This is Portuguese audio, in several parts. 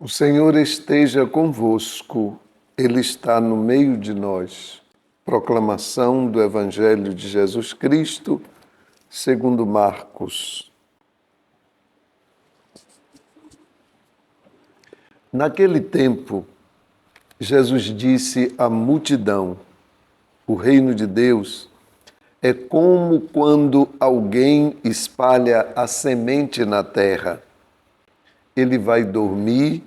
O Senhor esteja convosco, Ele está no meio de nós. Proclamação do Evangelho de Jesus Cristo, segundo Marcos. Naquele tempo, Jesus disse à multidão: o reino de Deus é como quando alguém espalha a semente na terra. Ele vai dormir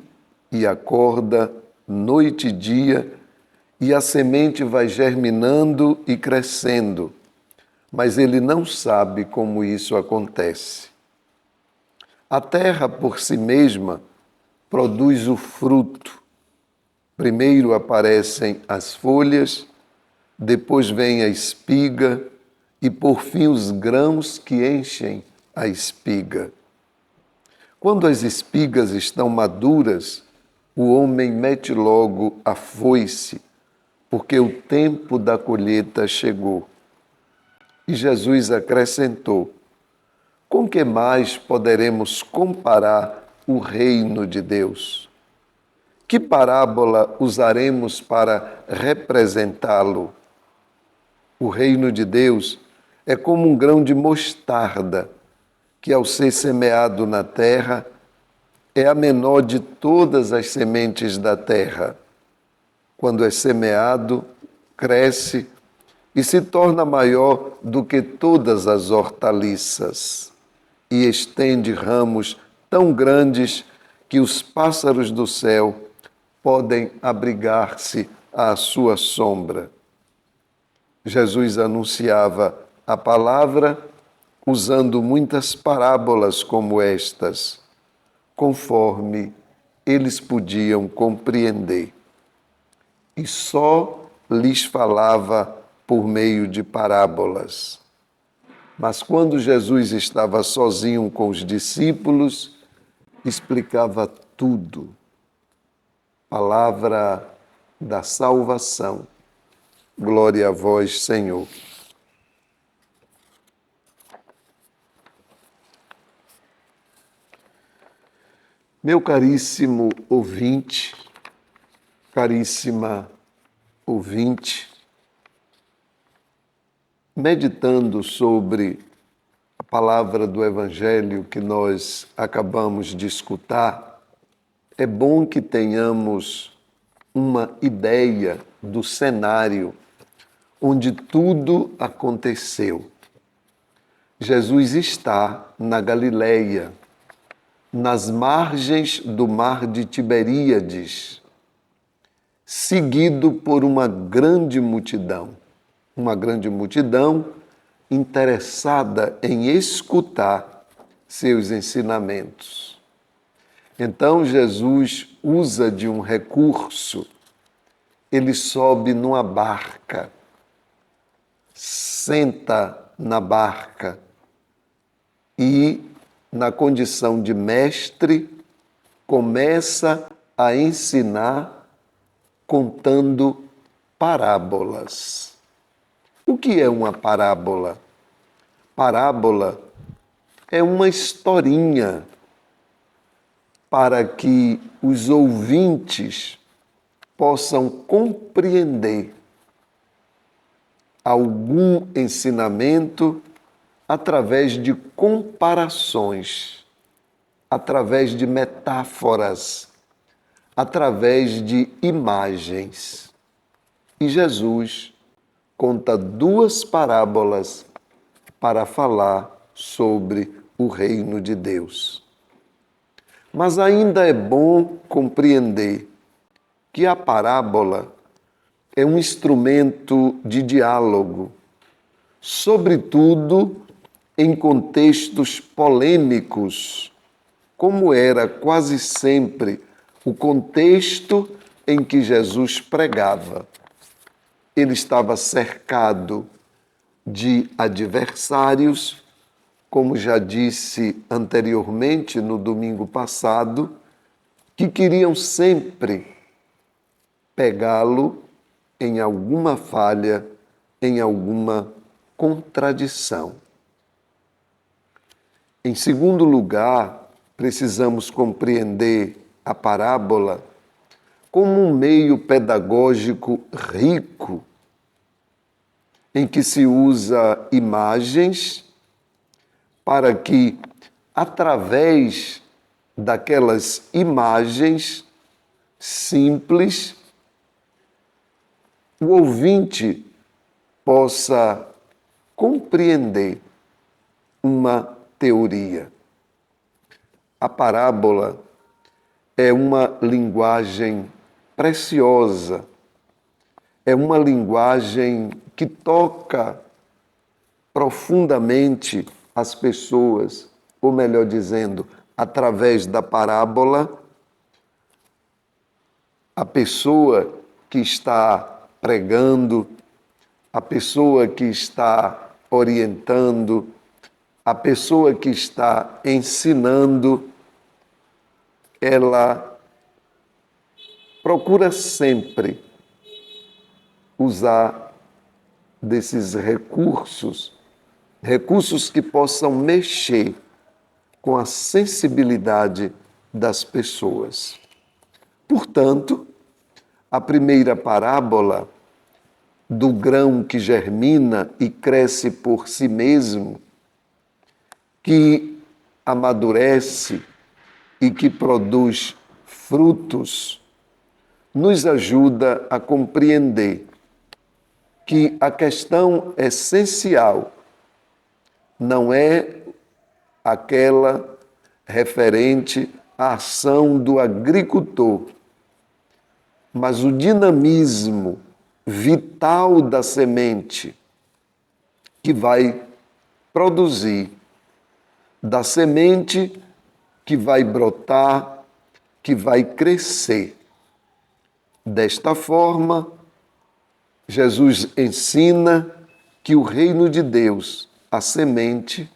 e acorda noite e dia, e a semente vai germinando e crescendo, mas ele não sabe como isso acontece. A terra por si mesma produz o fruto. Primeiro aparecem as folhas, depois vem a espiga e por fim os grãos que enchem a espiga. Quando as espigas estão maduras, o homem mete logo a foice, porque o tempo da colheita chegou. E Jesus acrescentou: com que mais poderemos comparar o reino de Deus? Que parábola usaremos para representá-lo? O reino de Deus é como um grão de mostarda, que ao ser semeado na terra, é a menor de todas as sementes da terra. Quando é semeado, cresce e se torna maior do que todas as hortaliças, e estende ramos tão grandes que os pássaros do céu podem abrigar-se à sua sombra. Jesus anunciava a palavra usando muitas parábolas como estas, conforme eles podiam compreender. E só lhes falava por meio de parábolas. Mas quando Jesus estava sozinho com os discípulos, explicava tudo. Palavra da salvação. Glória a vós, Senhor. Meu caríssimo ouvinte, caríssima ouvinte, meditando sobre a palavra do Evangelho que nós acabamos de escutar, é bom que tenhamos uma ideia do cenário onde tudo aconteceu. Jesus está na Galileia, nas margens do mar de Tiberíades, seguido por uma grande multidão interessada em escutar seus ensinamentos. Então Jesus usa de um recurso, ele sobe numa barca, senta na barca e, na condição de mestre, começa a ensinar contando parábolas. O que é uma parábola? Parábola é uma historinha para que os ouvintes possam compreender algum ensinamento através de comparações, através de metáforas, através de imagens. E Jesus conta duas parábolas para falar sobre o reino de Deus. Mas ainda é bom compreender que a parábola é um instrumento de diálogo, sobretudo em contextos polêmicos, como era quase sempre o contexto em que Jesus pregava. Ele estava cercado de adversários, como já disse anteriormente no domingo passado, que queriam sempre pegá-lo em alguma falha, em alguma contradição. Em segundo lugar, precisamos compreender a parábola como um meio pedagógico rico, em que se usa imagens para que, através daquelas imagens simples, o ouvinte possa compreender uma teoria. A parábola é uma linguagem preciosa, é uma linguagem que toca profundamente as pessoas, ou melhor dizendo, através da parábola, a pessoa que está pregando, a pessoa que está orientando, a pessoa que está ensinando, ela procura sempre usar desses recursos que possam mexer com a sensibilidade das pessoas. Portanto, a primeira parábola do grão que germina e cresce por si mesmo, que amadurece e que produz frutos, nos ajuda a compreender que a questão essencial não é aquela referente à ação do agricultor, mas o dinamismo vital da semente que vai produzir, da semente que vai brotar, que vai crescer. Desta forma, Jesus ensina que o reino de Deus, a semente,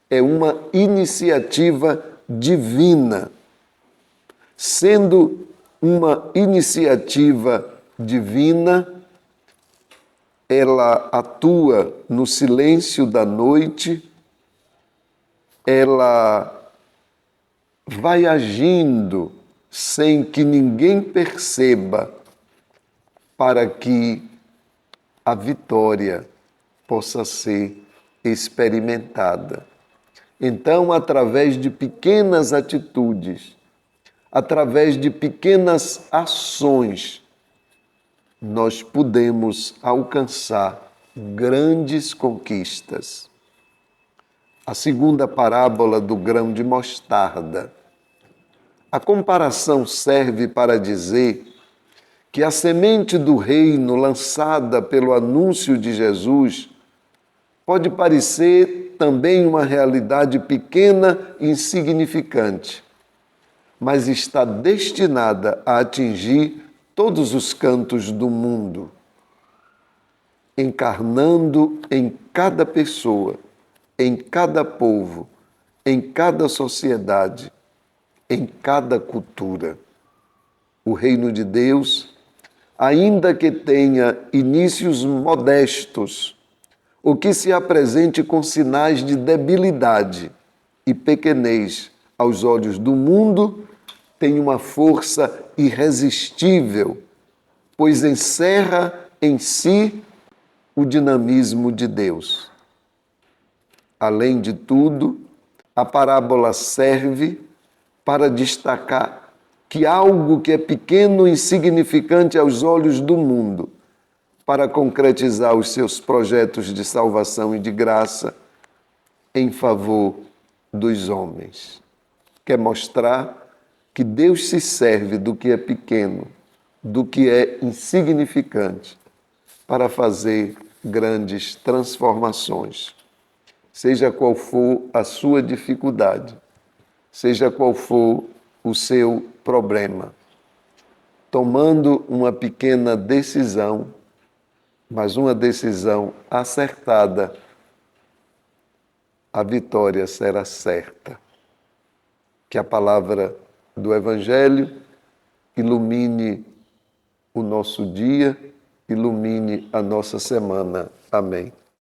é uma iniciativa divina. Sendo uma iniciativa divina, ela atua no silêncio da noite, ela vai agindo sem que ninguém perceba, para que a vitória possa ser experimentada. Então, através de pequenas atitudes, através de pequenas ações, nós podemos alcançar grandes conquistas. A segunda parábola do grão de mostarda. A comparação serve para dizer que a semente do reino lançada pelo anúncio de Jesus pode parecer também uma realidade pequena e insignificante, mas está destinada a atingir todos os cantos do mundo, encarnando em cada pessoa, em cada povo, em cada sociedade, em cada cultura. O reino de Deus, ainda que tenha inícios modestos, o que se apresente com sinais de debilidade e pequenez aos olhos do mundo, tem uma força irresistível, pois encerra em si o dinamismo de Deus. Além de tudo, a parábola serve para destacar que algo que é pequeno e insignificante aos olhos do mundo, para concretizar os seus projetos de salvação e de graça em favor dos homens. Quer mostrar que Deus se serve do que é pequeno, do que é insignificante, para fazer grandes transformações. Seja qual for a sua dificuldade, seja qual for o seu problema, tomando uma pequena decisão, mas uma decisão acertada, a vitória será certa. Que a palavra do Evangelho ilumine o nosso dia, ilumine a nossa semana. Amém.